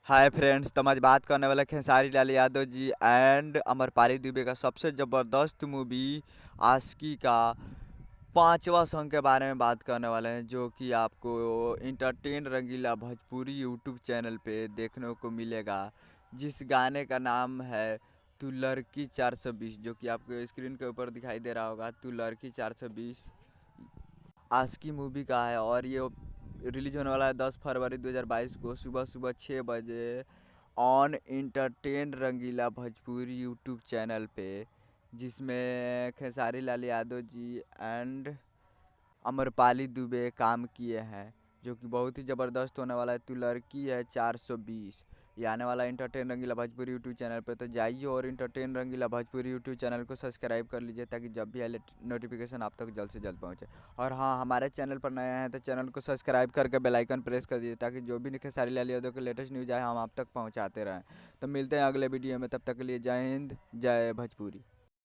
Hi friends, तो हम आज बात करने वाले खेसारी लाल यादव जी एंड अमरपाली दुबे का सबसे ज़बरदस्त मूवी आशिकी का 5वां सॉन्ग के बारे में बात करने वाले हैं, जो कि आपको entertain Rangila Bhojpuri YouTube channel पे देखने को मिलेगा। जिस गाने का नाम है तू लड़की 420, जो कि आपको स्क्रीन के ऊपर दिखाई दे रहा होगा। तू लड़की 420 आशिकी मूवी का है और ये रिलीज होने वाला है 10 फरवरी 2022 को सुबह सुबह 6 बजे on entertain Rangila Bhojpuri YouTube channel पे, जिसमें खेसारी लाल यादव जी एंड अमरपाली दुबे काम किए हैं, जो कि बहुत ही ज़बरदस्त होने वाला है। तू लड़की है 420 ये आने वाला entertain Rangila Bhojpuri YouTube channel पे। तो जाइए और entertain Rangila Bhojpuri YouTube channel को सब्सक्राइब कर लीजिए, ताकि जब भी आए नोटिफिकेशन आप तक जल्द से जल्द पहुंचे। और हाँ, हमारे चैनल पर नए हैं तो चैनल को सब्सक्राइब करके बेल आइकन प्रेस कर दीजिए, ताकि जो भी खेसारी लाल यादव के लेटेस्ट न्यूज़ आए हम आप तक पहुँचाते रहें। तो मिलते हैं अगले वीडियो में, तब तक के लिए जय हिंद, जय भोजपुरी।